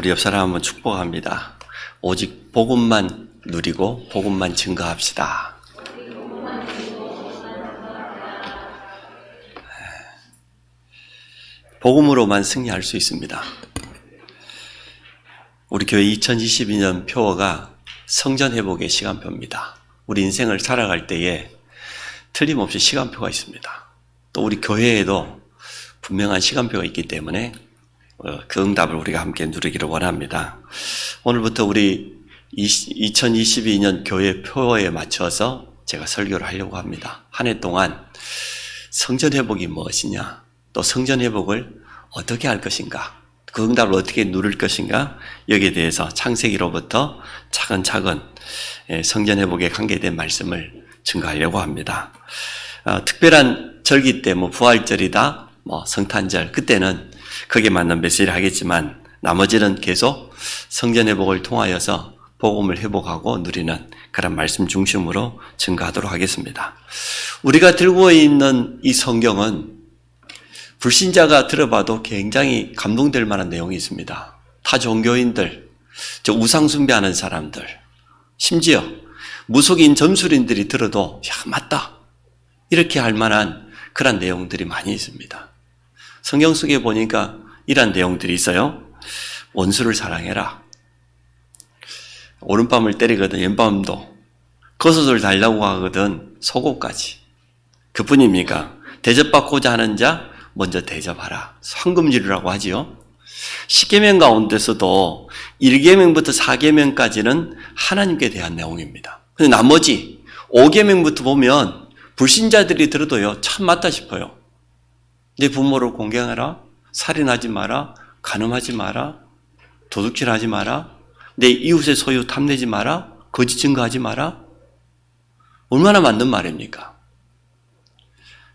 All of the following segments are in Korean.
우리 옆 사람 한번 축복합니다. 오직 복음만 누리고 복음만 증거합시다. 복음으로만 승리할 수 있습니다. 우리 교회 2022년 표어가 성전 회복의 시간표입니다. 우리 인생을 살아갈 때에 틀림없이 시간표가 있습니다. 또 우리 교회에도 분명한 시간표가 있기 때문에 그 응답을 우리가 함께 누리기를 원합니다. 오늘부터 우리 2022년 교회 표어에 맞춰서 제가 설교를 하려고 합니다. 한 해 동안 성전 회복이 무엇이냐, 또 성전 회복을 어떻게 할 것인가, 그 응답을 어떻게 누릴 것인가, 여기에 대해서 창세기로부터 차근차근 성전 회복에 관계된 말씀을 증거하려고 합니다. 특별한 절기 때 부활절이다, 성탄절, 그때는 거기에 맞는 메시지를 하겠지만 나머지는 계속 성전 회복을 통하여서 복음을 회복하고 누리는 그런 말씀 중심으로 증거하도록 하겠습니다. 우리가 들고 있는 이 성경은 불신자가 들어봐도 굉장히 감동될 만한 내용이 있습니다. 타 종교인들, 우상 숭배하는 사람들, 심지어 무속인 점술인들이 들어도 맞다, 이렇게 할 만한 그런 내용들이 많이 있습니다. 성경 속에 보니까 이런 내용들이 있어요. 원수를 사랑해라. 오른밤을 때리거든 왼밤도. 겉옷을 달라고 하거든 속옷까지. 그뿐입니까? 대접받고자 하는 자 먼저 대접하라. 황금지류라고 하지요. 10계명 가운데서도 1계명부터 4계명까지는 하나님께 대한 내용입니다. 근데 나머지 5계명부터 보면 불신자들이 들어도요, 참 맞다 싶어요. 내 부모를 공경하라, 살인하지 마라, 간음하지 마라, 도둑질하지 마라, 내 이웃의 소유 탐내지 마라, 거짓 증거하지 마라. 얼마나 맞는 말입니까?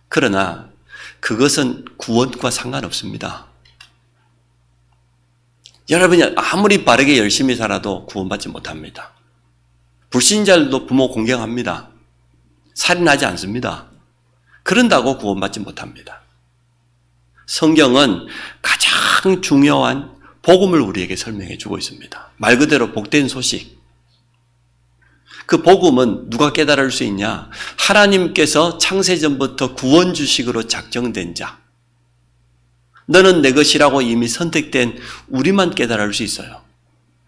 그러나 그것은 구원과 상관없습니다. 여러분이 아무리 바르게 열심히 살아도 구원받지 못합니다. 불신자들도 부모 공경합니다. 살인하지 않습니다. 그런다고 구원받지 못합니다. 성경은 가장 중요한 복음을 우리에게 설명해 주고 있습니다. 말 그대로 복된 소식. 그 복음은 누가 깨달을 수 있냐? 하나님께서 창세전부터 구원주식으로 작정된 자. 너는 내 것이라고 이미 선택된 우리만 깨달을 수 있어요.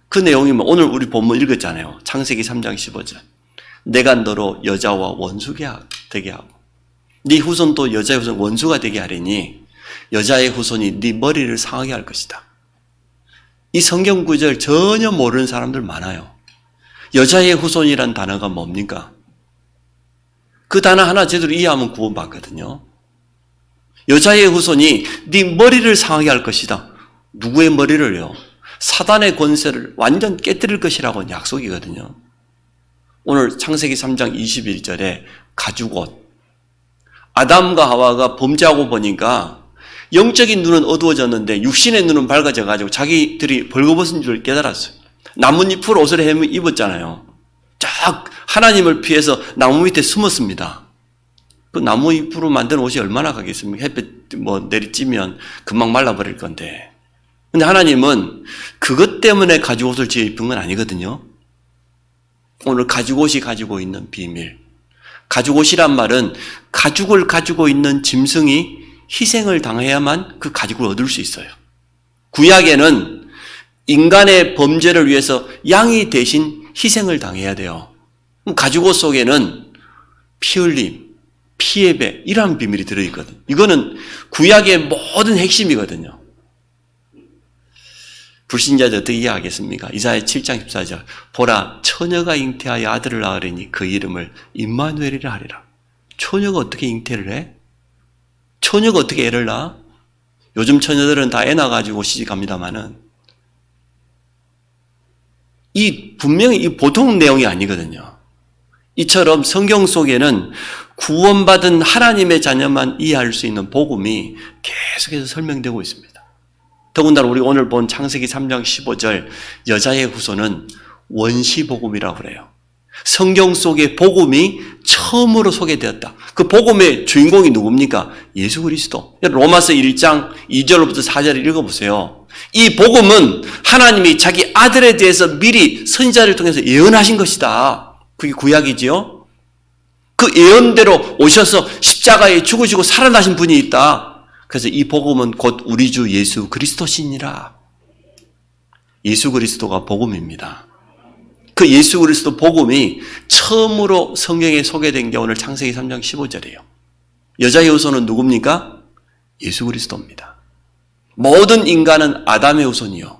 그 내용이 오늘 우리 본문 읽었잖아요. 창세기 3장 15절. 내가 너로 여자와 원수가 되게 하고 네 후손도 여자의 후손 원수가 되게 하리니 여자의 후손이 네 머리를 상하게 할 것이다. 이 성경 구절 전혀 모르는 사람들 많아요. 여자의 후손이란 단어가 뭡니까? 그 단어 하나 제대로 이해하면 구원받거든요. 여자의 후손이 네 머리를 상하게 할 것이다. 누구의 머리를요? 사단의 권세를 완전 깨뜨릴 것이라고 약속이거든요. 오늘 창세기 3장 21절에 가죽옷. 아담과 하와가 범죄하고 보니까 영적인 눈은 어두워졌는데 육신의 눈은 밝아져가지고 자기들이 벌거벗은 줄 깨달았어요. 나뭇잎으로 옷을 입었잖아요. 쫙 하나님을 피해서 나무 밑에 숨었습니다. 그 나무잎으로 만든 옷이 얼마나 가겠습니까? 햇빛 내리쬐면 금방 말라버릴 건데. 근데 하나님은 그것 때문에 가죽옷을 지어 입은 건 아니거든요. 오늘 가죽옷이 가지고 있는 비밀. 가죽옷이란 말은 가죽을 가지고 있는 짐승이 희생을 당해야만 그 가죽을 얻을 수 있어요. 구약에는 인간의 범죄를 위해서 양이 대신 희생을 당해야 돼요. 가죽옷 속에는 피 흘림, 피의 배, 이러한 비밀이 들어있거든요. 이거는 구약의 모든 핵심이거든요. 불신자들 어떻게 이해하겠습니까? 이사야 7장 14절. 보라, 처녀가 잉태하여 아들을 낳으리니 그 이름을 임마누엘이라 하리라. 처녀가 어떻게 잉태를 해? 처녀가 어떻게 애를 낳아? 요즘 처녀들은 다 애 낳아가지고 시집갑니다마는 분명히 이 보통 내용이 아니거든요. 이처럼 성경 속에는 구원받은 하나님의 자녀만 이해할 수 있는 복음이 계속해서 설명되고 있습니다. 더군다나 우리 오늘 본 창세기 3장 15절 여자의 후손은 원시복음이라고 그래요. 성경 속에 복음이 처음으로 소개되었다. 그 복음의 주인공이 누굽니까? 예수 그리스도. 로마서 1장 2절부터 4절을 읽어보세요. 이 복음은 하나님이 자기 아들에 대해서 미리 선지자를 통해서 예언하신 것이다. 그게 구약이지요. 그 예언대로 오셔서 십자가에 죽으시고 살아나신 분이 있다. 그래서 이 복음은 곧 우리 주 예수 그리스도시니라. 예수 그리스도가 복음입니다. 그 예수 그리스도 복음이 처음으로 성경에 소개된 게 오늘 창세기 3장 15절이에요. 여자의 후손은 누굽니까? 예수 그리스도입니다. 모든 인간은 아담의 후손이요.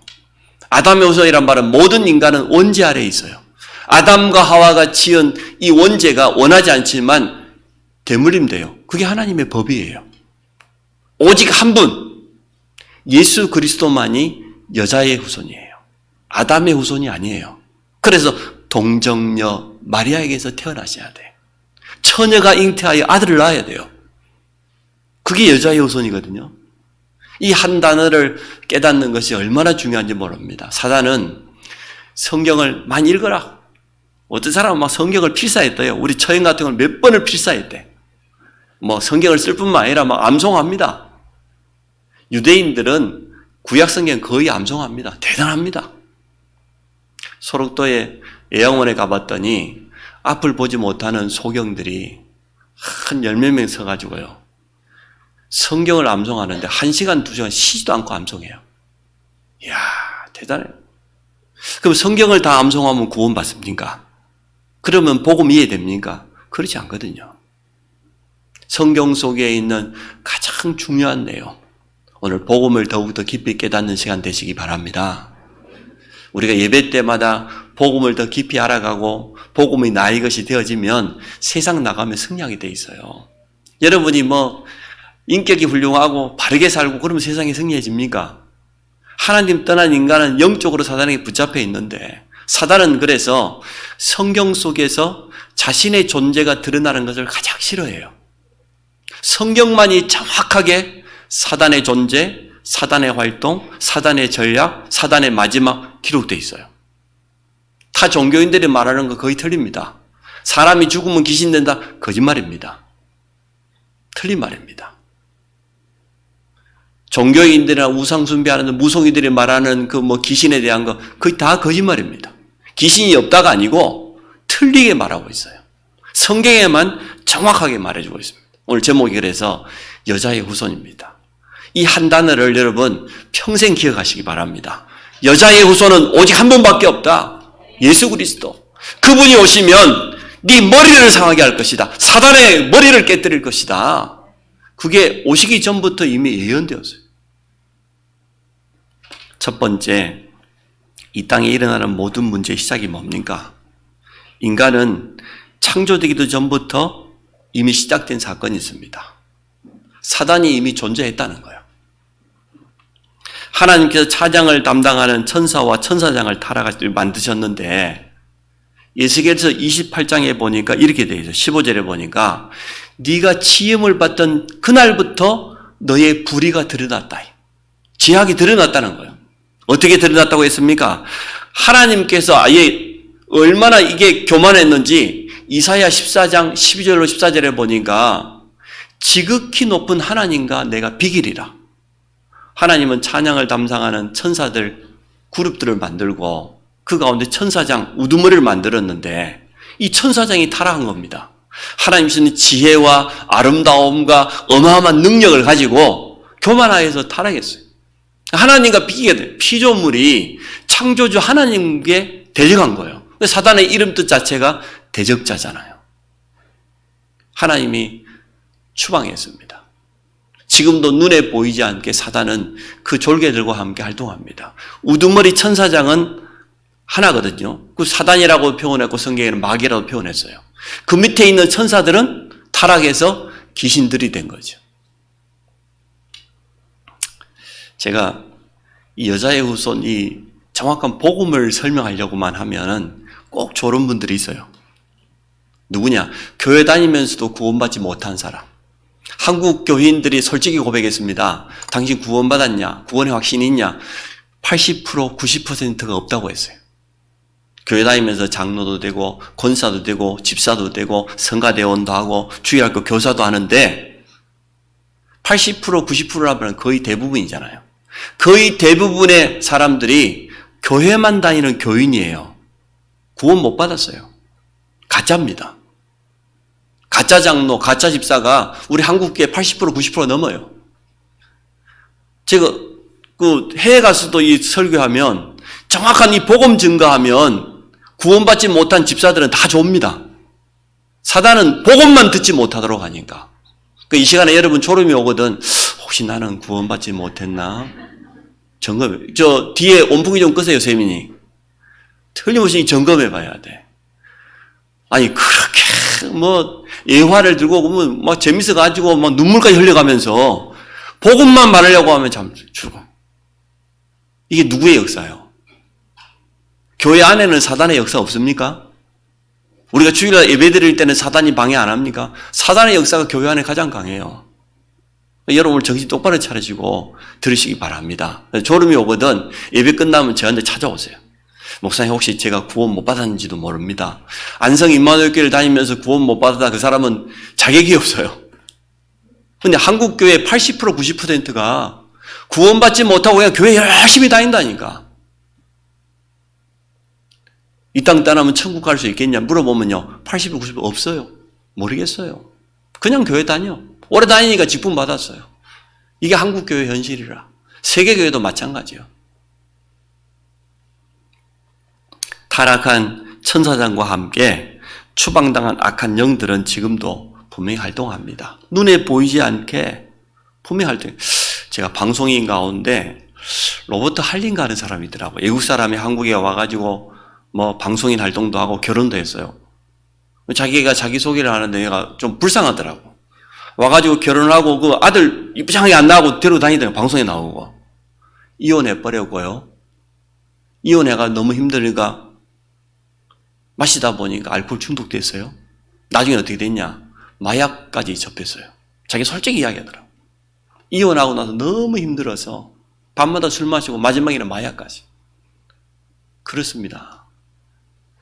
아담의 후손이란 말은 모든 인간은 원죄 아래에 있어요. 아담과 하와가 지은 이 원죄가 원하지 않지만 대물림돼요. 그게 하나님의 법이에요. 오직 한 분, 예수 그리스도만이 여자의 후손이에요. 아담의 후손이 아니에요. 그래서 동정녀 마리아에게서 태어나셔야 돼. 처녀가 잉태하여 아들을 낳아야 돼요. 그게 여자의 후손이거든요. 이 한 단어를 깨닫는 것이 얼마나 중요한지 모릅니다. 사단은 성경을 많이 읽어라. 어떤 사람은 막 성경을 필사했대요. 우리 처형 같은 걸 몇 번을 필사했대. 뭐 성경을 쓸 뿐만 아니라 막 암송합니다. 유대인들은 구약 성경 거의 암송합니다. 대단합니다. 소록도에 예양원에 가봤더니 앞을 보지 못하는 소경들이 한 10몇 명 서가지고요. 성경을 암송하는데 1시간, 2시간 쉬지도 않고 암송해요. 이야, 대단해요. 그럼 성경을 다 암송하면 구원받습니까? 그러면 복음 이해됩니까? 그렇지 않거든요. 성경 속에 있는 가장 중요한 내용, 오늘 복음을 더욱더 깊이 깨닫는 시간 되시기 바랍니다. 우리가 예배 때마다 복음을 더 깊이 알아가고 복음이 나의 것이 되어지면 세상 나가면 승리하게 돼 있어요. 여러분이 뭐 인격이 훌륭하고 바르게 살고 그러면 세상이 승리해집니까? 하나님 떠난 인간은 영적으로 사단에게 붙잡혀 있는데, 사단은 그래서 성경 속에서 자신의 존재가 드러나는 것을 가장 싫어해요. 성경만이 정확하게 사단의 존재, 사단의 활동, 사단의 전략, 사단의 마지막 기록되어 있어요. 타 종교인들이 말하는 거 거의 틀립니다. 사람이 죽으면 귀신 된다? 거짓말입니다. 틀린 말입니다. 종교인들이나 우상 숭배하는 무속인들이 말하는 그 뭐 귀신에 대한 거 거의 다 거짓말입니다. 귀신이 없다가 아니고 틀리게 말하고 있어요. 성경에만 정확하게 말해주고 있습니다. 오늘 제목이 그래서 여자의 후손입니다. 이 한 단어를 여러분 평생 기억하시기 바랍니다. 여자의 후손은 오직 한 분밖에 없다. 예수 그리스도. 그분이 오시면 네 머리를 상하게 할 것이다. 사단의 머리를 깨뜨릴 것이다. 그게 오시기 전부터 이미 예언되었어요. 첫 번째, 이 땅에 일어나는 모든 문제의 시작이 뭡니까? 인간은 창조되기도 전부터 이미 시작된 사건이 있습니다. 사단이 이미 존재했다는 거예요. 하나님께서 차장을 담당하는 천사와 천사장을 타락하시고 만드셨는데, 에스겔서 28장에 보니까 이렇게 되어 있어요. 15절에 보니까 네가 치임을 받던 그날부터 너의 불의가 드러났다. 죄악이 드러났다는 거예요. 어떻게 드러났다고 했습니까? 하나님께서 아예 얼마나 이게 교만했는지 이사야 14장 12절로 14절에 보니까 지극히 높은 하나님과 내가 비기리라. 하나님은 찬양을 담당하는 천사들 그룹들을 만들고 그 가운데 천사장 우두머리를 만들었는데 이 천사장이 타락한 겁니다. 하나님께서는 지혜와 아름다움과 어마어마한 능력을 가지고 교만하여서 타락했어요. 하나님과 비기게 돼요. 피조물이 창조주 하나님께 대적한 거예요. 사단의 이름 뜻 자체가 대적자잖아요. 하나님이 추방했습니다. 지금도 눈에 보이지 않게 사단은 그 졸개들과 함께 활동합니다. 우두머리 천사장은 하나거든요. 그 사단이라고 표현했고 성경에는 마귀라고 표현했어요. 그 밑에 있는 천사들은 타락해서 귀신들이 된 거죠. 제가 이 여자의 후손, 이 정확한 복음을 설명하려고만 하면은 꼭 저런 분들이 있어요. 누구냐? 교회 다니면서도 구원받지 못한 사람. 한국 교인들이 솔직히 고백했습니다. 당신 구원받았냐? 구원의 확신이 있냐? 80%, 90%가 없다고 했어요. 교회 다니면서 장로도 되고 권사도 되고 집사도 되고 성가대원도 하고 주일학교 교사도 하는데 80% 90%라면 거의 대부분이잖아요. 거의 대부분의 사람들이 교회만 다니는 교인이에요. 구원 못 받았어요. 가짜입니다. 가짜 장로, 가짜 집사가 우리 한국교회 80% 90% 넘어요. 제가 해외 가서도 이 설교하면 정확한 이 복음 증거하면 구원받지 못한 집사들은 다 좁니다. 사단은 복음만 듣지 못하도록 하니까. 이 시간에 여러분 졸음이 오거든. 혹시 나는 구원받지 못했나? 점검해. 저 뒤에 온풍기 좀 끄세요, 세민이. 틀림없이 점검해 봐야 돼. 아니, 그렇게 예화를 들고 오면 막 재밌어가지고 막 눈물까지 흘려가면서 복음만 말하려고 하면 참 죽어. 이게 누구의 역사예요? 교회 안에는 사단의 역사 없습니까? 우리가 주일날 예배 드릴 때는 사단이 방해 안 합니까? 사단의 역사가 교회 안에 가장 강해요. 여러분 정신 똑바로 차리시고 들으시기 바랍니다. 졸음이 오거든 예배 끝나면 저한테 찾아오세요. 목사님 혹시 제가 구원 못 받았는지도 모릅니다. 안성 임마누엘교회를 다니면서 구원 못 받았다 그 사람은 자격이 없어요. 근데 한국교회 80% 90%가 구원받지 못하고 그냥 교회 열심히 다닌다니까. 이 땅 떠나면 천국 갈 수 있겠냐 물어보면요. 80% 90% 없어요. 모르겠어요. 그냥 교회 다녀. 오래 다니니까 직분 받았어요. 이게 한국교회 현실이라. 세계교회도 마찬가지예요. 타락한 천사장과 함께 추방당한 악한 영들은 지금도 분명히 활동합니다. 눈에 보이지 않게 분명히 활동해요. 제가 방송인 가운데 로버트 할린가 하는 사람이 있더라고요. 외국 사람이 한국에 와가지고 방송인 활동도 하고 결혼도 했어요. 자기가 자기소개를 하는데 얘가 좀 불쌍하더라고. 와가지고 결혼을 하고 그 아들 이쁘장하게 안 나오고 데리고 다니더라고요. 방송에 나오고. 이혼해버렸고요. 이혼해가 너무 힘드니까 마시다 보니까 알코올 중독됐어요. 나중에 어떻게 됐냐? 마약까지 접했어요. 자기 솔직히 이야기하더라고. 이혼하고 나서 너무 힘들어서 밤마다 술 마시고 마지막에는 마약까지. 그렇습니다.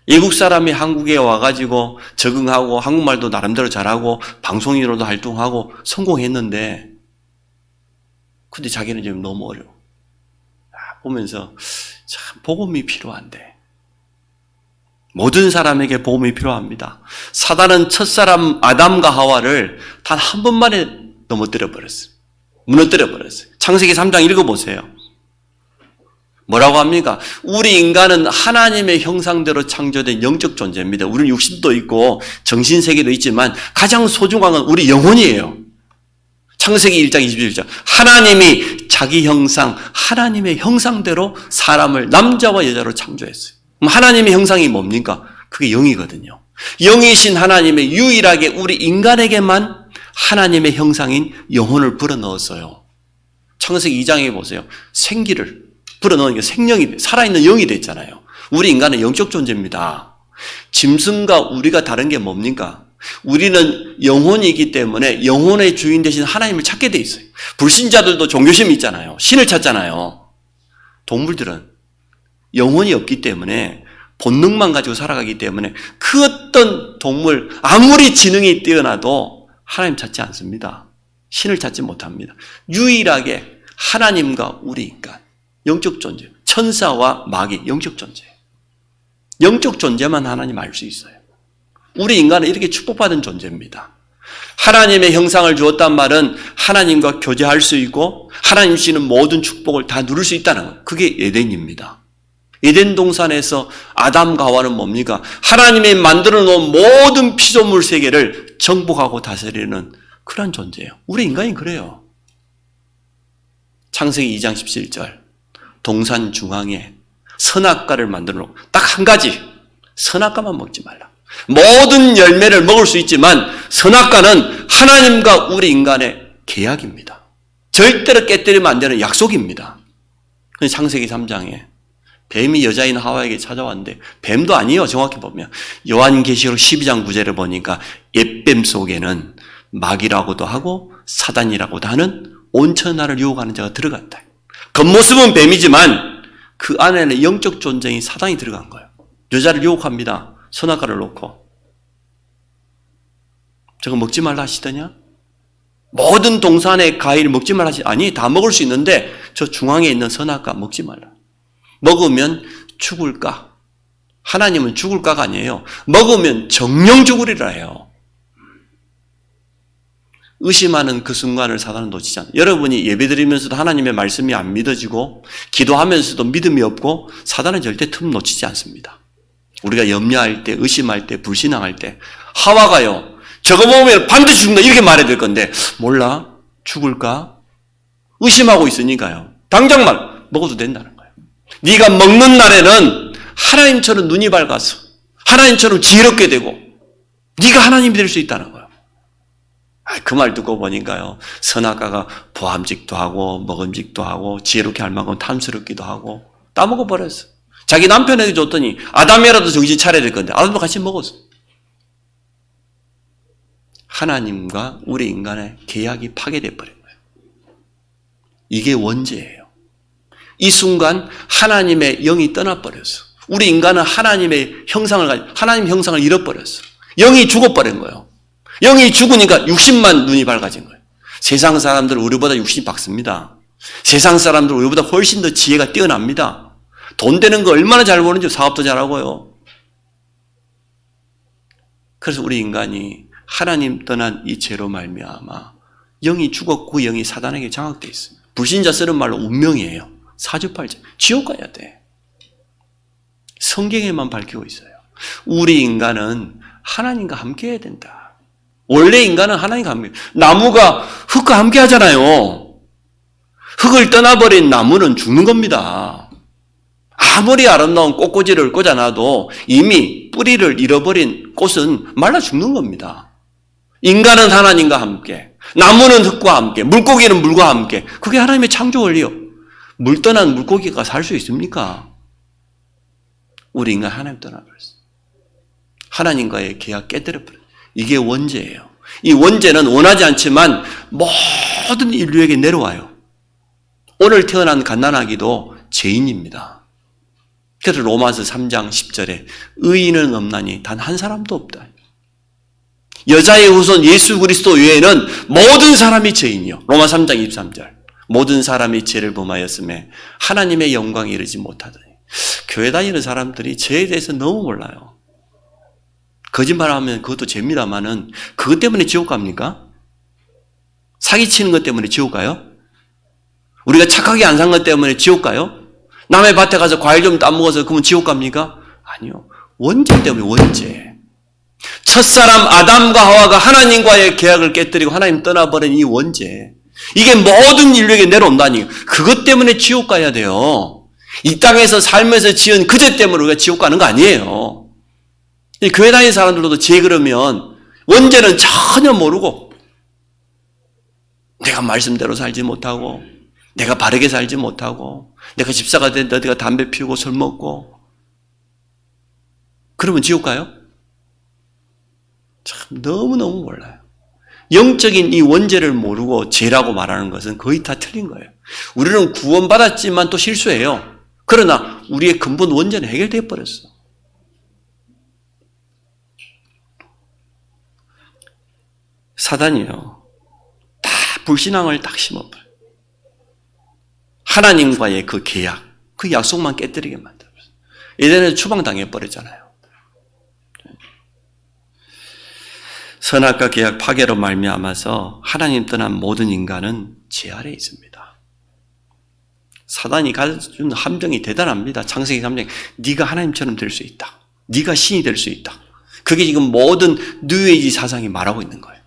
외국 사람이 한국에 와가지고 적응하고 한국말도 나름대로 잘하고 방송인으로도 활동하고 성공했는데 근데 자기는 지금 너무 어려워. 보면서 참 복음이 필요한데 모든 사람에게 복음이 필요합니다. 사단은 첫사람 아담과 하와를 단 한 번만에 넘어뜨려 버렸어요. 무너뜨려 버렸어요. 창세기 3장 읽어보세요. 뭐라고 합니까? 우리 인간은 하나님의 형상대로 창조된 영적 존재입니다. 우리는 육신도 있고 정신세계도 있지만 가장 소중한 건 우리 영혼이에요. 창세기 1장 21절. 하나님이 자기 형상, 하나님의 형상대로 사람을 남자와 여자로 창조했어요. 그럼 하나님의 형상이 뭡니까? 그게 영이거든요. 영이신 하나님의 유일하게 우리 인간에게만 하나님의 형상인 영혼을 불어넣었어요. 창세기 2장에 보세요. 생기를 불어넣은 게 생명이, 살아있는 영이 됐잖아요. 우리 인간은 영적 존재입니다. 짐승과 우리가 다른 게 뭡니까? 우리는 영혼이기 때문에 영혼의 주인 대신 하나님을 찾게 돼 있어요. 불신자들도 종교심이 있잖아요. 신을 찾잖아요. 동물들은 영혼이 없기 때문에 본능만 가지고 살아가기 때문에 그 어떤 동물, 아무리 지능이 뛰어나도 하나님 찾지 않습니다. 신을 찾지 못합니다. 유일하게 하나님과 우리 인간, 영적 존재, 천사와 마귀, 영적 존재. 영적 존재만 하나님 알 수 있어요. 우리 인간은 이렇게 축복받은 존재입니다. 하나님의 형상을 주었단 말은 하나님과 교제할 수 있고 하나님 주시는 모든 축복을 다 누릴 수 있다는 거예요. 그게 에덴입니다. 에덴 동산에서 아담과 하와는 뭡니까? 하나님이 만들어 놓은 모든 피조물 세계를 정복하고 다스리는 그런 존재예요. 우리 인간이 그래요. 창세기 2장 17절. 동산 중앙에 선악과를 만들어 놓고 딱 한 가지 선악과만 먹지 말라. 모든 열매를 먹을 수 있지만 선악과는 하나님과 우리 인간의 계약입니다. 절대로 깨뜨리면 안 되는 약속입니다. 창세기 3장에 뱀이 여자인 하와에게 찾아왔는데 뱀도 아니에요. 정확히 보면 요한계시록 12장 9절을 보니까 옛뱀 속에는 마귀라고도 하고 사단이라고도 하는 온천하를 유혹하는 자가 들어갔다. 겉모습은 뱀이지만 그 안에는 영적 존재인 사단이 들어간 거예요. 여자를 유혹합니다. 선악과를 놓고. 저거 먹지 말라 하시더냐? 모든 동산의 과일 먹지 말라 하시. 아니, 다 먹을 수 있는데 저 중앙에 있는 선악과 먹지 말라. 먹으면 죽을까? 하나님은 죽을까가 아니에요. 먹으면 정령 죽으리라 해요. 의심하는 그 순간을 사단은 놓치지 않아요. 여러분이 예배드리면서도 하나님의 말씀이 안 믿어지고 기도하면서도 믿음이 없고 사단은 절대 틈 놓치지 않습니다. 우리가 염려할 때, 의심할 때, 불신앙할 때 하와가요. 저거 보면 반드시 죽는다 이렇게 말해야 될 건데 몰라? 죽을까? 의심하고 있으니까요. 당장 먹어도 된다는 거예요. 네가 먹는 날에는 하나님처럼 눈이 밝아서 하나님처럼 지혜롭게 되고 네가 하나님이 될 수 있다는 거예요. 그 말 듣고 보니까요. 선악과가 보암직도 하고 먹음직도 하고 지혜롭게 할 만큼 탐스럽기도 하고 다 먹어버렸어. 자기 남편에게 줬더니 아담이라도 정신 차려야 될 건데 아담도 같이 먹었어. 하나님과 우리 인간의 계약이 파괴돼 버린 거예요. 이게 원죄예요. 이 순간 하나님의 영이 떠나버렸어. 우리 인간은 하나님의 형상을 잃어버렸어. 영이 죽어버린 거예요. 영이 죽으니까 육신만 눈이 밝아진 거예요. 세상 사람들은 우리보다 육신이 밝습니다. 세상 사람들은 우리보다 훨씬 더 지혜가 뛰어납니다. 돈 되는 거 얼마나 잘 버는지 사업도 잘하고요. 그래서 우리 인간이 하나님 떠난 이 죄로 말미암아 영이 죽었고 그 영이 사단에게 장악되어 있습니다. 불신자 쓰는 말로 운명이에요. 사주팔자. 지옥 가야 돼. 성경에만 밝히고 있어요. 우리 인간은 하나님과 함께 해야 된다. 원래 인간은 하나님과 함께. 나무가 흙과 함께 하잖아요. 흙을 떠나버린 나무는 죽는 겁니다. 아무리 아름다운 꽃꽂이를 꽂아놔도 이미 뿌리를 잃어버린 꽃은 말라 죽는 겁니다. 인간은 하나님과 함께, 나무는 흙과 함께, 물고기는 물과 함께. 그게 하나님의 창조 원리요. 물 떠난 물고기가 살 수 있습니까? 우리 인간 하나님 떠나버렸어요. 하나님과의 계약 깨뜨려버렸어요. 이게 원죄예요. 이 원죄는 원하지 않지만 모든 인류에게 내려와요. 오늘 태어난 갓난아기도 죄인입니다. 그래서 로마서 3장 10절에 의인은 없나니 단 한 사람도 없다. 여자의 후손 예수 그리스도 외에는 모든 사람이 죄인이요. 로마 3장 23절. 모든 사람이 죄를 범하였음에 하나님의 영광에 이르지 못하더니. 교회 다니는 사람들이 죄에 대해서 너무 몰라요. 거짓말하면 그것도 죄입니다마는 그것 때문에 지옥 갑니까? 사기치는 것 때문에 지옥 가요? 우리가 착하게 안 산 것 때문에 지옥 가요? 남의 밭에 가서 과일 좀 따먹어서 그러면 지옥 갑니까? 아니요. 원죄 때문에 원죄. 첫사람 아담과 하와가 하나님과의 계약을 깨뜨리고 하나님 떠나버린 이 원죄. 이게 모든 인류에게 내려온다니. 그것 때문에 지옥 가야 돼요. 이 땅에서 살면서 지은 그 죄 때문에 우리가 지옥 가는 거 아니에요. 이 교회 다니는 사람들도 죄 그러면 원죄는 전혀 모르고 내가 말씀대로 살지 못하고 내가 바르게 살지 못하고 내가 집사가 됐는데 내가 담배 피우고 술 먹고 그러면 지옥 가요? 참 너무너무 몰라요. 영적인 이 원죄를 모르고 죄라고 말하는 것은 거의 다 틀린 거예요. 우리는 구원받았지만 또 실수해요. 그러나 우리의 근본 원죄는 해결되어 버렸어. 사단이요. 다 불신앙을 딱 심어버려요. 하나님과의 그 계약, 그 약속만 깨뜨리게 만들었어요. 예전에 추방당해버렸잖아요. 선악과 계약 파괴로 말미암아서 하나님 떠난 모든 인간은 죄 아래에 있습니다. 사단이 가진 함정이 대단합니다. 창세기 3장 네가 하나님처럼 될 수 있다. 네가 신이 될 수 있다. 그게 지금 모든 뉴에이지 사상이 말하고 있는 거예요.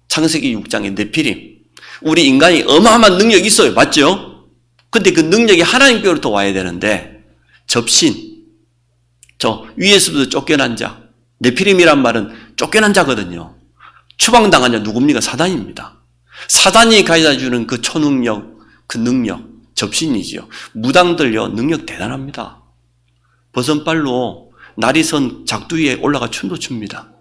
창세기 6장의 네피림. 우리 인간이 어마어마한 능력이 있어요. 맞죠? 근데 그 능력이 하나님께로부터 와야 되는데 접신, 저 위에서부터 쫓겨난 자, 네피림이란 말은 쫓겨난 자거든요. 추방당한 자 누굽니까? 사단입니다. 사단이 가져다주는 그 초능력, 그 능력, 접신이지요. 무당들요, 능력 대단합니다. 버선발로 날이 선 작두 위에 올라가 춤도 춥니다.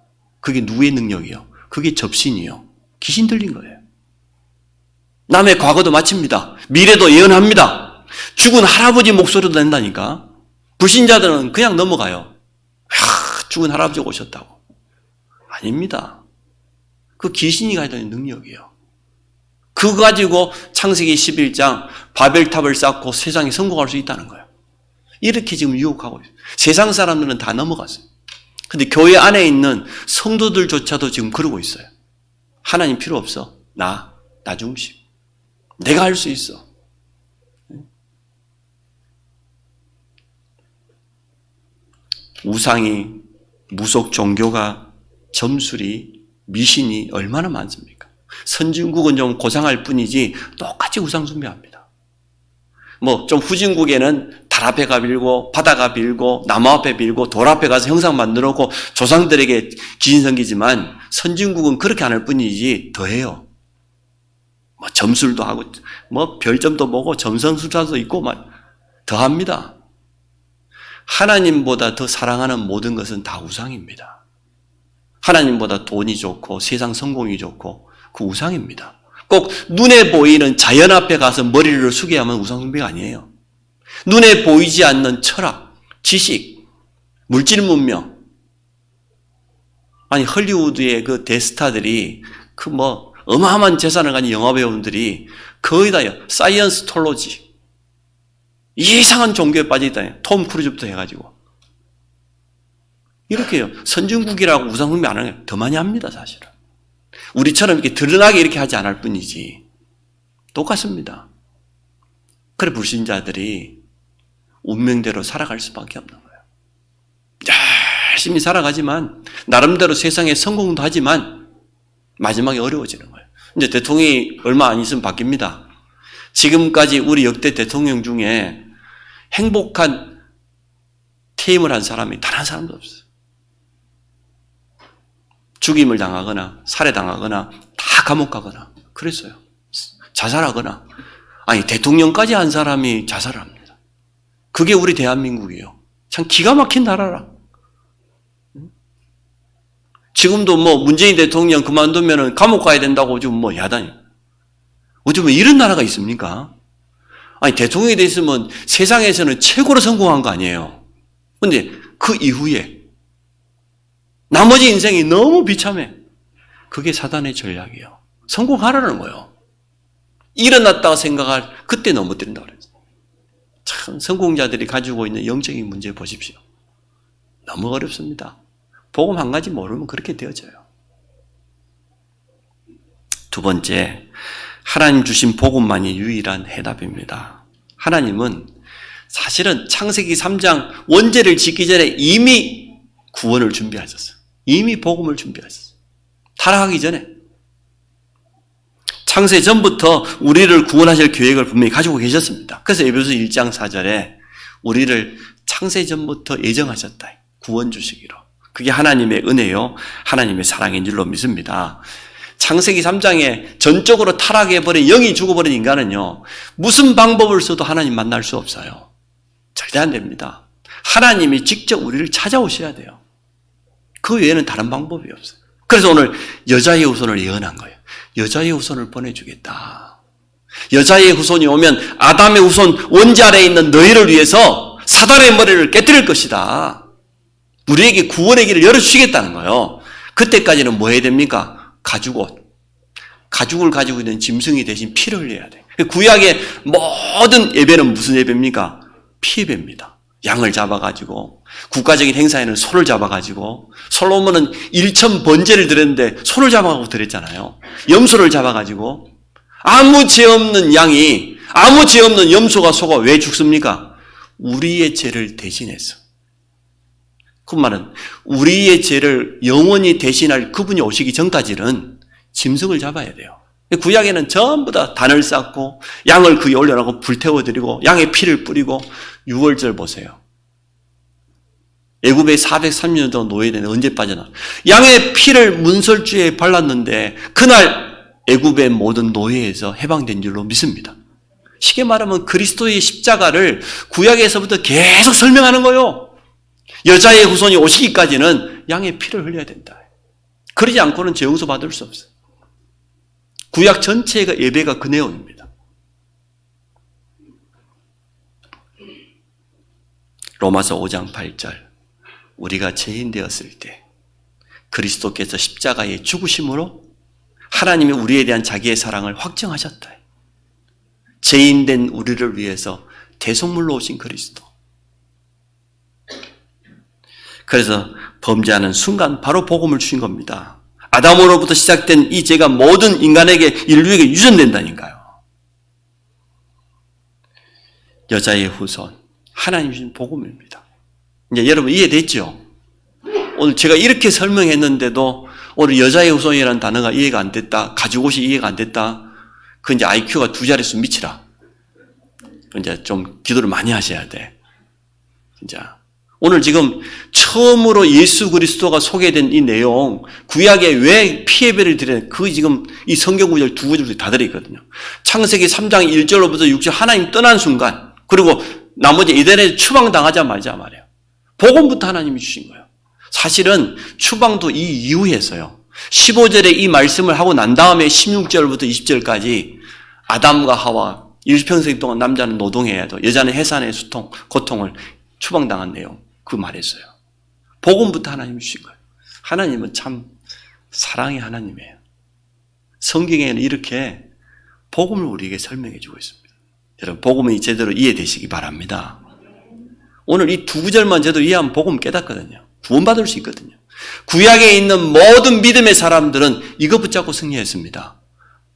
그게 누구의 능력이요? 그게 접신이요. 귀신 들린 거예요. 남의 과거도 마칩니다. 미래도 예언합니다. 죽은 할아버지 목소리도 낸다니까. 불신자들은 그냥 넘어가요. 죽은 할아버지가 오셨다고. 아닙니다. 그 귀신이 가지는 능력이에요. 그거 가지고 창세기 11장 바벨탑을 쌓고 세상에 성공할 수 있다는 거예요. 이렇게 지금 유혹하고 있어요. 세상 사람들은 다 넘어갔어요. 근데 교회 안에 있는 성도들조차도 지금 그러고 있어요. 하나님 필요 없어. 나 중심. 내가 할 수 있어. 우상이, 무속 종교가, 점술이, 미신이 얼마나 많습니까? 선진국은 좀 고상할 뿐이지 똑같이 우상 숭배합니다. 좀 후진국에는 달 앞에 가 빌고 바다가 빌고 나무 앞에 빌고 돌 앞에 가서 형상 만들어 놓고 조상들에게 귀신 섬기지만 선진국은 그렇게 안 할 뿐이지 더해요. 점술도 하고 별점도 보고 점성술사도 있고 더합니다. 하나님보다 더 사랑하는 모든 것은 다 우상입니다. 하나님보다 돈이 좋고 세상 성공이 좋고 그 우상입니다. 꼭 눈에 보이는 자연 앞에 가서 머리를 숙여야 하면 우상 숭배가 아니에요. 눈에 보이지 않는 철학, 지식, 물질 문명. 아니 헐리우드의 그 대스타들이 어마어마한 재산을 가진 영화배우들이 거의 다 사이언스톨로지, 이상한 종교에 빠져있다. 톰 크루즈부터 해가지고. 이렇게요. 선진국이라고 우상 숭배 안 하는 게 더 많이 합니다, 사실은. 우리처럼 이렇게 드러나게 이렇게 하지 않을 뿐이지. 똑같습니다. 그래, 불신자들이 운명대로 살아갈 수밖에 없는 거예요. 열심히 살아가지만, 나름대로 세상에 성공도 하지만, 마지막에 어려워지는 거예요. 이제 대통령이 얼마 안 있으면 바뀝니다. 지금까지 우리 역대 대통령 중에 행복한 퇴임을 한 사람이 단 한 사람도 없어요. 죽임을 당하거나 살해당하거나 다 감옥 가거나 그랬어요. 자살하거나. 아니 대통령까지 한 사람이 자살을 합니다. 그게 우리 대한민국이에요. 참 기가 막힌 나라라. 지금도 문재인 대통령 그만두면 감옥 가야 된다고 지금 야단이. 어쩌면 이런 나라가 있습니까? 아니 대통령이 돼 있으면 세상에서는 최고로 성공한 거 아니에요. 근데 그 이후에 나머지 인생이 너무 비참해. 그게 사단의 전략이에요. 성공하라는 거예요. 일어났다고 생각할 그때 넘어뜨린다고 그랬어요. 참 성공자들이 가지고 있는 영적인 문제 보십시오. 너무 어렵습니다. 복음 한 가지 모르면 그렇게 되어져요. 두 번째, 하나님 주신 복음만이 유일한 해답입니다. 하나님은 사실은 창세기 3장 원죄를 짓기 전에 이미 구원을 준비하셨어요. 이미 복음을 준비하셨어요. 타락하기 전에. 창세 전부터 우리를 구원하실 계획을 분명히 가지고 계셨습니다. 그래서 에베소 1장 4절에 우리를 창세 전부터 예정하셨다. 구원 주시기로. 그게 하나님의 은혜요, 하나님의 사랑인 줄로 믿습니다. 창세기 3장에 전적으로 타락해버린, 영이 죽어버린 인간은요, 무슨 방법을 써도 하나님 만날 수 없어요. 절대 안 됩니다. 하나님이 직접 우리를 찾아오셔야 돼요. 그 외에는 다른 방법이 없어요. 그래서 오늘 여자의 후손을 예언한 거예요. 여자의 후손을 보내주겠다. 여자의 후손이 오면 아담의 후손 원죄 아래에 있는 너희를 위해서 사단의 머리를 깨뜨릴 것이다. 우리에게 구원의 길을 열어주시겠다는 거예요. 그때까지는 뭐 해야 됩니까? 가죽옷. 가죽을 가지고 있는 짐승이 대신 피를 흘려야 돼. 구약의 모든 예배는 무슨 예배입니까? 피 예배입니다. 양을 잡아가지고, 국가적인 행사에는 소를 잡아가지고, 솔로몬은 1천 번제를 드렸는데 소를 잡아가지고 드렸잖아요. 염소를 잡아가지고, 아무 죄 없는 양이, 아무 죄 없는 염소가 소가 왜 죽습니까? 우리의 죄를 대신해서. 그 말은 우리의 죄를 영원히 대신할 그분이 오시기 전까지는 짐승을 잡아야 돼요. 구약에는 전부 다 단을 쌓고 양을 그 위에 올려놓고 불태워드리고 양의 피를 뿌리고 6월절 보세요. 애굽에 430년 동안 노예되는 언제 빠져나. 양의 피를 문설주에 발랐는데 그날 애굽의 모든 노예에서 해방된 줄로 믿습니다. 쉽게 말하면 그리스도의 십자가를 구약에서부터 계속 설명하는 거예요. 여자의 후손이 오시기까지는 양의 피를 흘려야 된다. 그러지 않고는 죄 용서 받을 수 없어요. 구약 전체가 예배가 그 내용입니다. 로마서 5장 8절. 우리가 죄인 되었을 때 그리스도께서 십자가의 죽으심으로 하나님이 우리에 대한 자기의 사랑을 확증하셨다. 죄인 된 우리를 위해서 대속물로 오신 그리스도. 그래서 범죄하는 순간 바로 복음을 주신 겁니다. 아담으로부터 시작된 이 죄가 모든 인간에게, 인류에게 유전된다니까요. 여자의 후손, 하나님 주신 복음입니다. 이제 여러분 이해됐죠? 오늘 제가 이렇게 설명했는데도 오늘 여자의 후손이라는 단어가 이해가 안 됐다, 가죽옷이 이해가 안 됐다, 그 이제 IQ가 2자릿수 미치라. 이제 좀 기도를 많이 하셔야 돼. 진짜. 오늘 지금 처음으로 예수 그리스도가 소개된 이 내용, 구약에 왜 피해배를 드려야 그 지금 이 성경 구절 두 구절이 다 들어있거든요. 창세기 3장 1절로부터 6절 하나님 떠난 순간, 그리고 나머지 이들에 추방당하자마자 말이에요. 복음부터 하나님이 주신 거예요. 사실은 추방도 이 이후에서요. 15절에 이 말씀을 하고 난 다음에 16절부터 20절까지 아담과 하와 일평생 동안 남자는 노동해야 돼. 여자는 해산의 수통, 고통을 추방당한 내용. 그 말했어요. 복음부터 하나님이 주신 거예요. 하나님은 참 사랑의 하나님이에요. 성경에는 이렇게 복음을 우리에게 설명해 주고 있습니다. 여러분, 복음이 제대로 이해되시기 바랍니다. 오늘 이 두 구절만 제대로 이해하면 복음 깨닫거든요. 구원받을 수 있거든요. 구약에 있는 모든 믿음의 사람들은 이거 붙잡고 승리했습니다.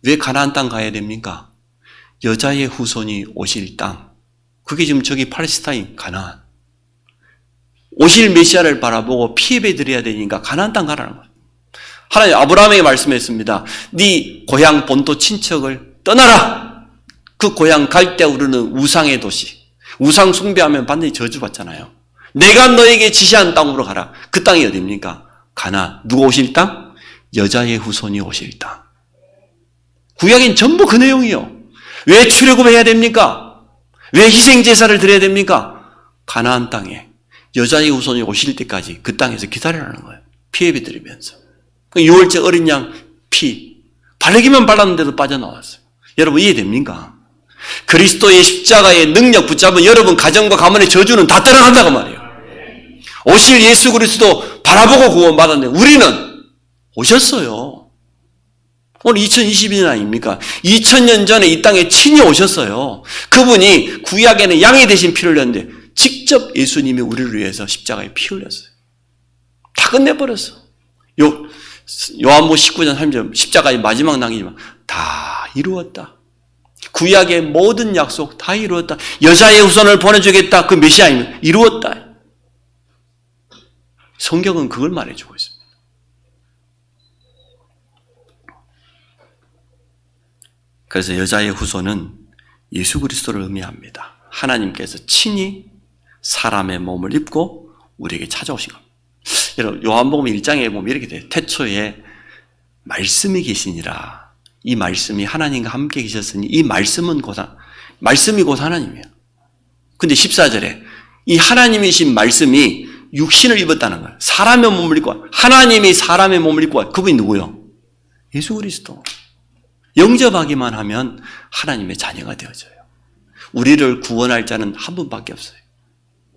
왜 가나안 땅 가야 됩니까? 여자의 후손이 오실 땅. 그게 지금 저기 팔레스타인 가나안. 오실 메시아를 바라보고 피해배 드려야 되니까 가나안 땅 가라는 거예요. 하나님 아브라함에게 말씀했습니다. 네 고향 본토 친척을 떠나라. 그 고향 갈대 우르는 우상의 도시. 우상 숭배하면 반드시 저주받잖아요. 내가 너에게 지시한 땅으로 가라. 그 땅이 어디입니까? 가나안. 누가 오실 땅? 여자의 후손이 오실 땅. 구약엔 전부 그 내용이요. 왜 출애굽해야 됩니까? 왜 희생제사를 드려야 됩니까? 가나안 땅에 여자의 후손이 오실 때까지 그 땅에서 기다리라는 거예요. 피해배 드리면서. 6월째 어린 양 피. 바르기만 발랐는데도 빠져나왔어요. 여러분 이해됩니까? 그리스도의 십자가의 능력 붙잡은 여러분 가정과 가문의 저주는 다 떠나간다고 말이에요. 오실 예수 그리스도 바라보고 구원받았는데 우리는 오셨어요. 오늘 2022년 아닙니까? 2000년 전에 이 땅에 친히 오셨어요. 그분이 구약에는 양이 대신 피를 흘렸는데 직접 예수님이 우리를 위해서 십자가에 피 흘렸어요. 다 끝내버렸어. 요한복음 19장 3절 십자가의 마지막 낭이지만 다 이루었다. 구약의 모든 약속 다 이루었다. 여자의 후손을 보내주겠다. 그 메시아입니다. 이루었다. 성경은 그걸 말해주고 있습니다. 그래서 여자의 후손은 예수 그리스도를 의미합니다. 하나님께서 친히 사람의 몸을 입고 우리에게 찾아오신 겁니다. 여러분 요한복음 1장에 보면 이렇게 돼요. 태초에 말씀이 계시니라. 이 말씀이 하나님과 함께 계셨으니 이 말씀이 곧 하나님이에요. 근데 14절에 이 하나님이신 말씀이 육신을 입었다는 거예요. 사람의 몸을 입고 하나님이 사람의 몸을 입고 그분이 누구요? 예수 그리스도. 영접하기만 하면 하나님의 자녀가 되어져요. 우리를 구원할 자는 한 분밖에 없어요.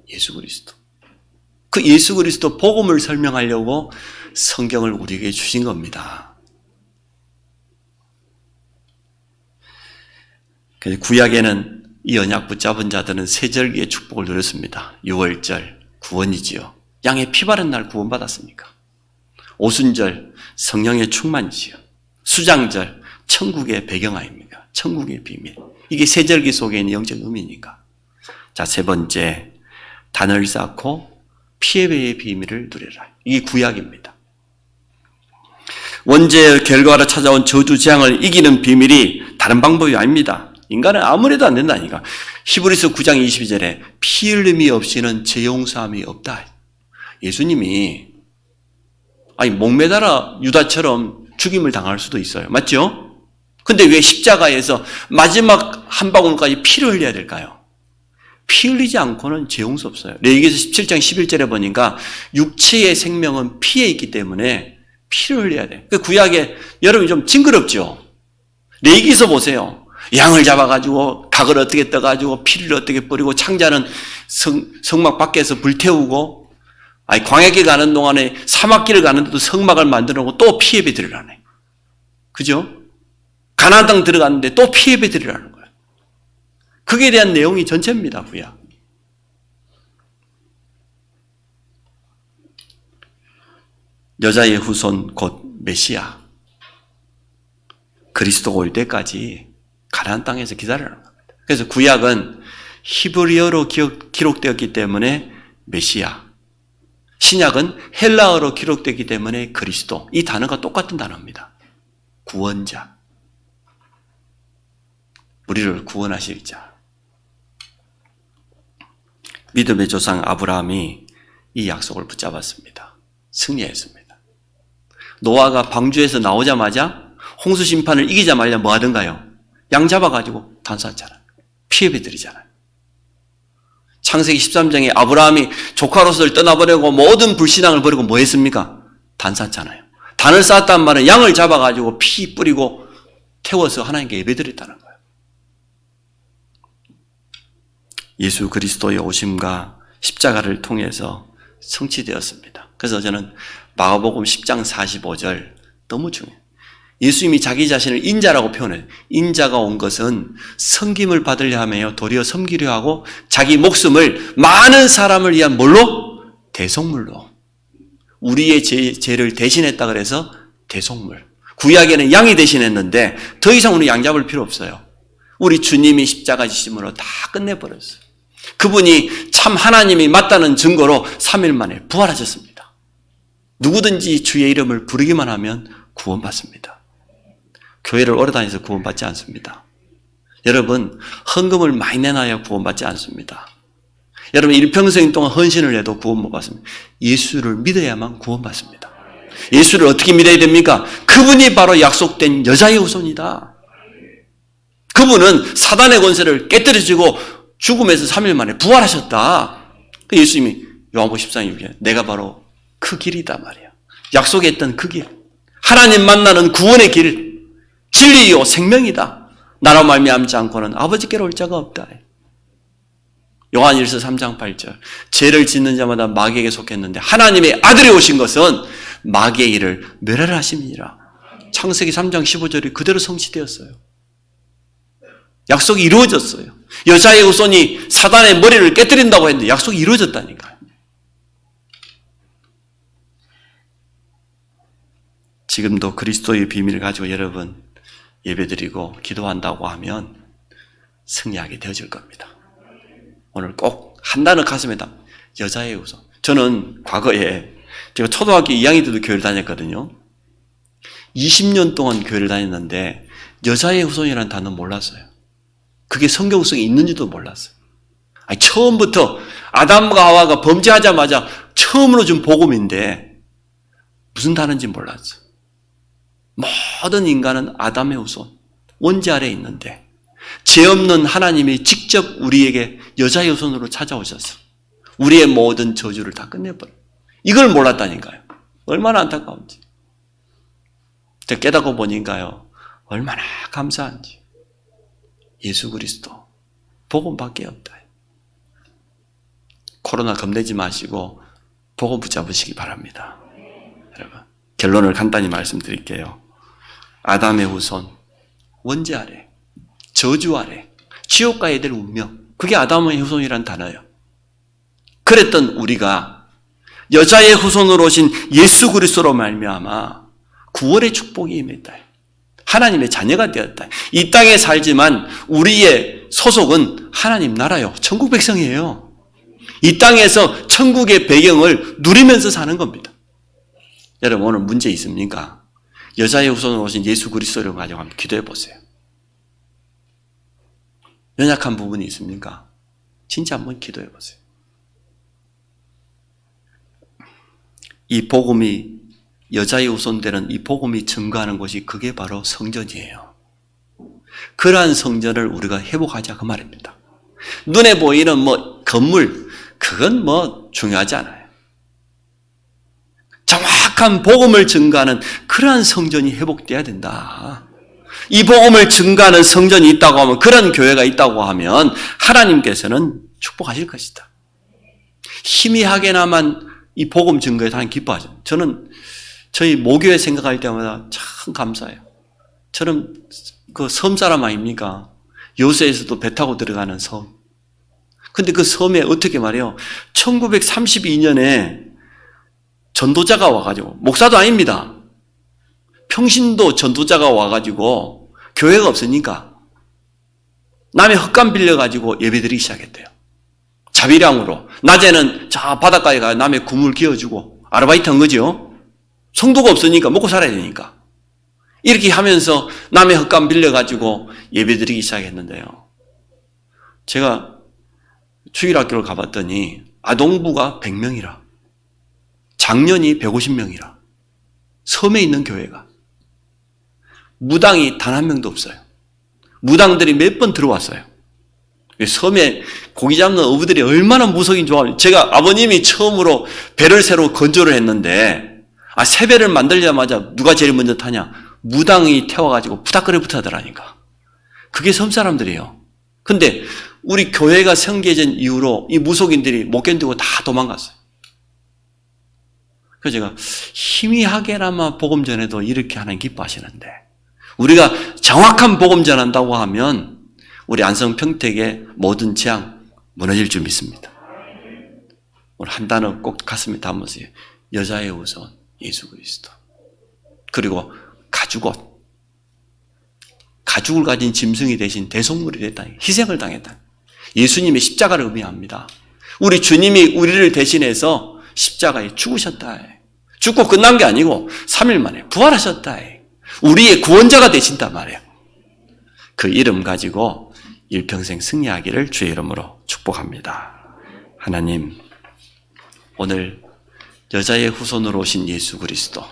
예수 그리스도. 그 예수 그리스도 복음을 설명하려고 성경을 우리에게 주신 겁니다. 구약에는 이 언약 붙잡은 자들은 세 절기의 축복을 누렸습니다. 6월절 구원이지요. 양의 피 바른 날 구원받았습니까? 오순절 성령의 충만이지요. 수장절 천국의 배경아입니까? 천국의 비밀. 이게 세 절기 속에 있는 영적 의미니까. 자, 세 번째 단을 쌓고 피해배의 비밀을 누려라. 이게 구약입니다. 원죄의 결과로 찾아온 저주 재앙을 이기는 비밀이 다른 방법이 아닙니다. 인간은 아무래도 안 된다니까. 히브리서 9장 22절에 피 흘림이 없이는 죄 용서함이 없다. 예수님이 목매달아 유다처럼 죽임을 당할 수도 있어요. 맞죠? 근데 왜 십자가에서 마지막 한 방울까지 피를 흘려야 될까요? 피 흘리지 않고는 죄 용서 없어요. 레위기서 17장 11절에 보니까 육체의 생명은 피에 있기 때문에 피를 흘려야 돼. 그 구약에 여러분이 좀 징그럽죠? 레위기서 보세요. 양을 잡아가지고 각을 어떻게 떠가지고 피를 어떻게 뿌리고 창자는 성막 밖에서 불태우고 아니, 광야길 가는 동안에 사막길을 가는데도 성막을 만들어 놓고 또 피 예배 드리라네. 그죠? 가나안 땅 들어갔는데 또 피 예배 드리라는 거예요. 그게 대한 내용이 전체입니다, 구약. 여자의 후손 곧 메시아. 그리스도가 올 때까지 가나안 땅에서 기다리라는 겁니다. 그래서 구약은 히브리어로 기록되었기 때문에 메시아. 신약은 헬라어로 기록되기 때문에 그리스도. 이 단어가 똑같은 단어입니다. 구원자. 우리를 구원하실 자. 믿음의 조상 아브라함이 이 약속을 붙잡았습니다. 승리했습니다. 노아가 방주에서 나오자마자 홍수 심판을 이기자마자 뭐 하던가요? 양 잡아가지고 단사하잖아요. 피해배 드리잖아요. 창세기 13장에 아브라함이 조카 롯을 떠나버리고 모든 불신앙을 버리고 뭐 했습니까? 단 쌌잖아요. 단을 쌓았단 말은 양을 잡아가지고 피 뿌리고 태워서 하나님께 예배드렸다는 거예요. 예수 그리스도의 오심과 십자가를 통해서 성취되었습니다. 그래서 저는 마가복음 10장 45절 너무 중요해요. 예수님이 자기 자신을 인자라고 표현해요. 인자가 온 것은 섬김을 받으려 하며 도리어 섬기려 하고 자기 목숨을 많은 사람을 위한 뭘로? 대속물로. 우리의 죄를 대신했다 그래서 대속물. 구약에는 양이 대신했는데 더 이상 우리 양 잡을 필요 없어요. 우리 주님이 십자가 지심으로 다 끝내버렸어요. 그분이 참 하나님이 맞다는 증거로 3일 만에 부활하셨습니다. 누구든지 주의 이름을 부르기만 하면 구원받습니다. 교회를 오래 다녀서 구원받지 않습니다. 여러분, 헌금을 많이 내놔야 구원받지 않습니다. 여러분, 일평생 동안 헌신을 해도 구원 못 받습니다. 예수를 믿어야만 구원받습니다. 예수를 어떻게 믿어야 됩니까? 그분이 바로 약속된 여자의 후손이다. 그분은 사단의 권세를 깨뜨려주고 죽음에서 3일 만에 부활하셨다. 예수님이 요한복음 14장 6절에 내가 바로 그 길이다 말이야. 약속했던 그 길. 하나님 만나는 구원의 길. 진리요 생명이다. 나로 말미암지 않고는 아버지께로 올 자가 없다. 요한일서 3장 8절. 죄를 짓는 자마다 마귀에게 속했는데 하나님의 아들이 오신 것은 마귀의 일을 멸하라 하심이니라. 창세기 3장 15절이 그대로 성취되었어요. 약속이 이루어졌어요. 여자의 후손이 사단의 머리를 깨뜨린다고 했는데 약속이 이루어졌다니까요. 지금도 그리스도의 비밀을 가지고 여러분 예배드리고 기도한다고 하면 승리하게 되어질 겁니다. 오늘 꼭 한 단어 가슴에 담 여자의 후손. 저는 과거에 제가 초등학교 2학년 때도 교회를 다녔거든요. 20년 동안 교회를 다녔는데 여자의 후손이라는 단어 몰랐어요. 그게 성경성이 있는지도 몰랐어요. 아니, 처음부터 아담과 하와가 범죄하자마자 처음으로 준 복음인데 무슨 단어인지 몰랐어요. 모든 인간은 아담의 후손, 원죄 아래에 있는데 죄 없는 하나님이 직접 우리에게 여자의 후손으로 찾아오셔서 우리의 모든 저주를 다 끝내버려요. 이걸 몰랐다니까요. 얼마나 안타까운지. 제가 깨닫고 보니까요. 얼마나 감사한지. 예수 그리스도 복음밖에 없다. 코로나 겁내지 마시고 복음 붙잡으시기 바랍니다. 여러분, 결론을 간단히 말씀드릴게요. 아담의 후손, 원죄 아래, 저주 아래, 지옥 가야 될 운명. 그게 아담의 후손이란 단어예요. 그랬던 우리가 여자의 후손으로 오신 예수 그리스도로 말미암아 구원의 축복이 임했다. 하나님의 자녀가 되었다. 이 땅에 살지만 우리의 소속은 하나님 나라요. 천국 백성이에요. 이 땅에서 천국의 배경을 누리면서 사는 겁니다. 여러분, 오늘 문제 있습니까? 여자의 후손으로 오신 예수 그리스도를 가지고 한번 기도해 보세요. 연약한 부분이 있습니까? 진짜 한번 기도해 보세요. 이 복음이 여자의 후손되는 이 복음이 증거하는 것이 그게 바로 성전이에요. 그러한 성전을 우리가 회복하자 그 말입니다. 눈에 보이는 건물 그건 중요하지 않아요. 정확한 복음을 증거하는 그러한 성전이 회복돼야 된다. 이 복음을 증거하는 성전이 있다고 하면, 그런 교회가 있다고 하면 하나님께서는 축복하실 것이다. 희미하게나만 이 복음 증거에 하나님 기뻐하죠. 저는 저희 모교회 생각할 때마다 참 감사해요. 저는 그 섬 사람 아닙니까? 여수에서도 배 타고 들어가는 섬. 근데 그 섬에 어떻게 말해요? 1932년에 전도자가 와가지고, 목사도 아닙니다. 평신도 전도자가 와가지고 교회가 없으니까 남의 헛간 빌려가지고 예배드리기 시작했대요. 자비량으로. 낮에는 저 바닷가에 가 남의 구물 끼워주고 아르바이트 한 거죠. 성도가 없으니까 먹고 살아야 되니까. 이렇게 하면서 남의 헛간 빌려가지고 예배드리기 시작했는데요. 제가 주일학교를 가봤더니 아동부가 100명이라. 장년이 150명이라. 섬에 있는 교회가. 무당이 단 한 명도 없어요. 무당들이 몇 번 들어왔어요. 섬에 고기 잡는 어부들이 얼마나 무속인 좋아하는지. 제가 아버님이 처음으로 배를 새로 건조를 했는데 새 배를 만들자마자 누가 제일 먼저 타냐? 무당이 태워가지고 부닥거리부터 하더라니까. 그게 섬 사람들이에요. 근데 우리 교회가 성계전 이후로 이 무속인들이 못 견디고 다 도망갔어요. 그래서 제가 희미하게나마 복음 전해도 이렇게 하나님 기뻐하시는데 우리가 정확한 복음 전한다고 하면 우리 안성 평택의 모든 재앙 무너질 줄 믿습니다. 오늘 한 단어 꼭 가슴에 담으세요. 여자의 우선 예수 그리스도. 그리고 가죽옷. 가죽을 가진 짐승이 대신 대속물이 됐다. 희생을 당했다. 예수님의 십자가를 의미합니다. 우리 주님이 우리를 대신해서 십자가에 죽으셨다. 죽고 끝난 게 아니고 3일 만에 부활하셨다. 우리의 구원자가 되신단 말이에요. 그 이름 가지고 일평생 승리하기를 주의 이름으로 축복합니다. 하나님, 오늘 여자의 후손으로 오신 예수 그리스도,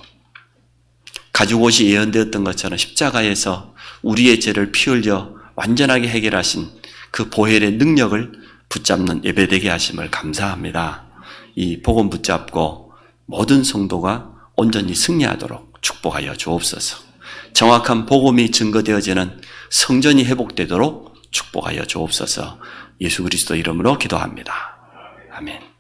가죽옷이 예언되었던 것처럼 십자가에서 우리의 죄를 피 흘려 완전하게 해결하신 그 보혈의 능력을 붙잡는 예배되게 하심을 감사합니다. 이 복음 붙잡고 모든 성도가 온전히 승리하도록 축복하여 주옵소서. 정확한 복음이 증거되어지는 성전이 회복되도록 축복하여 주옵소서. 예수 그리스도 이름으로 기도합니다. 아멘.